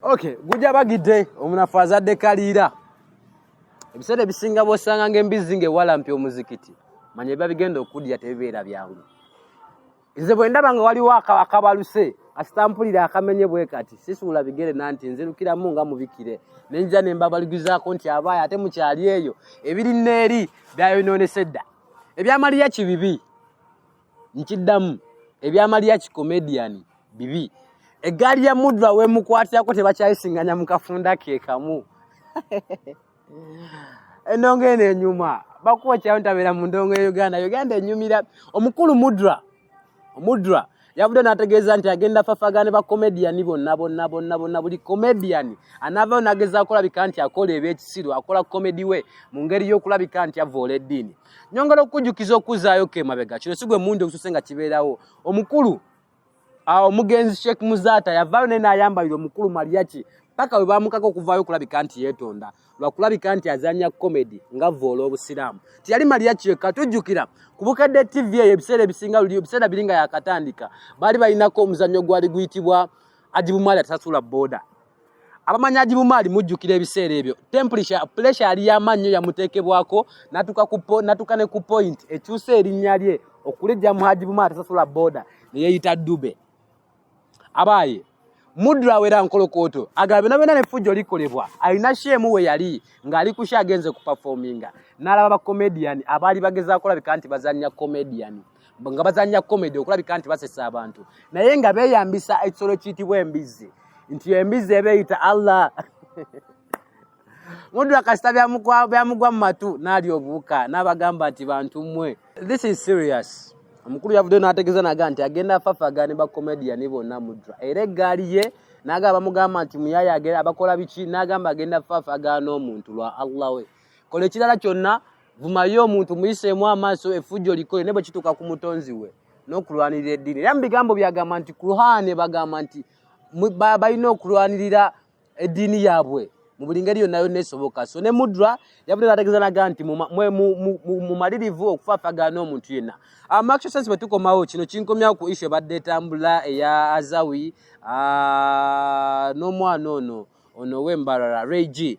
Okay, gujja bagidde omunafu azadde Alira. Ebiseera ebisinga bw'osanga ng'embizzi ng'ewalampi omuzikiti. Manya biba bigenda okudya tebibeera byangu. Nze bwe ndaba nga waliwo akabaluse asitampulira akamenye bwe kati sisuula bigere nanti nzirukiramu nga mubikire. Nenja ne mbabaligizaako nti abaaya ate mukyali eyo ebiri nneeri byayonoonese dda. Ebya Mariachi bibi. Nkiddamu. Ebya Mariachi comedian bibi. Eggaali ya Mudra we mukwatirako tebakyayisinganya mu kafunda ke kamu. Endongo eno enyuma. Bakuwa kyayo ntabeera mu ndongo ya Uganda. Uganda enyumira. Omukulu Mudra yabudde n'ategeeza nti agenda fafagane ba comedian bonna buli comedian anava nageza akolabika nti akola ebyekisiru akola comedy we mu ngeri y'okulabika nti avoola eddiini. Nyongera okujjukiza okuzaayo ke mabega kino sigwe mundu okususe nga kibeerawo. Omukulu omugenzi Sheikh Muzata yavaayo naye n'ayambalira omukulu Mariachi paka we baamukako okuvaayo okulabika nti yeetonda lwakulabika nti azanya comedy nga voola Obusiraamu. Tiyali Mariachi yekka tujjukira kubukadde TV eyo ebiseera ebisinga luli ebiseera biringa yakatandika baali balinako omuzannyo gwali guyitibwa Ajibumali atasasula boda. Abamanya Ajibumali mujjukira ebiseera ebyo pressure ali y'amannyo yamuteekebwako natuka ne ku point ekyusa erinnya lye okulejja mu Ajibumali atasasula boda ne yeeyita Dube. Abaye Mudra wera nkolokoto agabe na bena ne fujjo likolebwa alina shemu we yali ngali kusha agenze ku performinga nalaba ba comedian abali bageza akolabika nti bazanya comedian nga bazanya comedy okulabika nti basesa abantu naye nga beyambisa ekisolo kitibwa embizzi nti embizzi ebeyita Allah. Mudra kastabya mugwa matu nali obuuka nabagamba nti bantu mmwe. This is serious. Omukulu yavudde n'ategeeza naga nti agenda fafagane ba comedian bonna Mudra. Era eggaali ye n'agamba mugamba nti muyaya agenda abakola biki n'agamba agenda fafagana omuntu lwa Allah we. Kola ekirala kyonna vumayo omuntu muyiseemu amaaso efujjo likole ne bwe kituuka ku mutonzi we n'okulwanirira eddiini. Era mu bigambo byagamba nti Kuruhane bagamba nti balina okulwanirira eddiini yaabwe mu buli ngeri yonna yonna esoboka. So ne Mudra yavudde n'ategeeza naga nti mumalirivu okufafagana omuntu yenna. Amakyo sense bwe tukomawo kino kinkomyawo ku issue badde tambula eya Azawi n'omwana ono w'embalala Reigi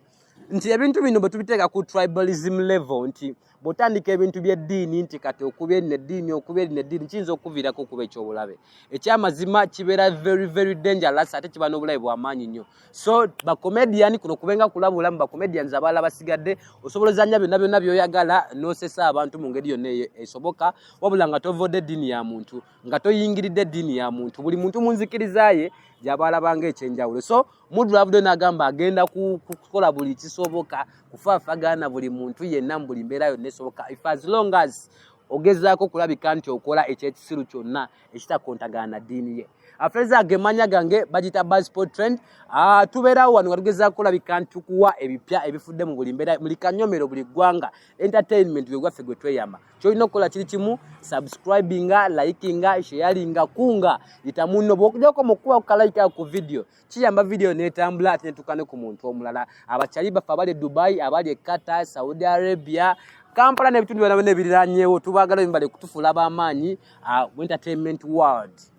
nti ebintu bino bwe tubiteeka ku tribalism level nti botandika ebintu by'eddiini nti kati okubye n'eddiini kiyinza okuviirako okuba ekyobulabe. Ekyamazima kibeera very very dangerous ate kiba n'obulabe bw'amaanyi nnyo. So ba comedian kuno kubenga kulabulamu ba comedians abalala basigadde osobola ozanya byonna by'oyagala n'osesa abantu mu ngeri yonna esoboka wabula nga tovodde eddiini ya muntu nga toyingiridde eddiini ya muntu buli muntu munzikiriza ye gy'abalabanga ekyenjawulo. So Mudra avudde n'agamba agenda kukola buli kisoboka kufaafagana buli muntu yenna mu buli mbeera yonna esoboka as long as ogezaako kulabika nti okola ekyekisiru kyonna ekitakontagana ddiini ye. Afreza gemanya gange bagita Buzzsport Trend tubeerawo wano nga tugezaako kulabika nti tukuwa ebipya ebifudde mu buli mbeera buli kanyomero buli ggwanga entertainment bwe gwaffe gwe tweyamba. Kyolina okukola kiri kimu subscribinga likinga sharinga kunga itamunno bw'okujjako mu kuba kukalayika ku video kiyamba video n'etambula ate netukane ku muntu omulala. Abakyali baffe abali Dubai abali Qatar Saudi Arabia Kampala n'ebitundu byonna ebiriranyeewo tubaagala bimbale kutufuula b'amaanyi mu entertainment world.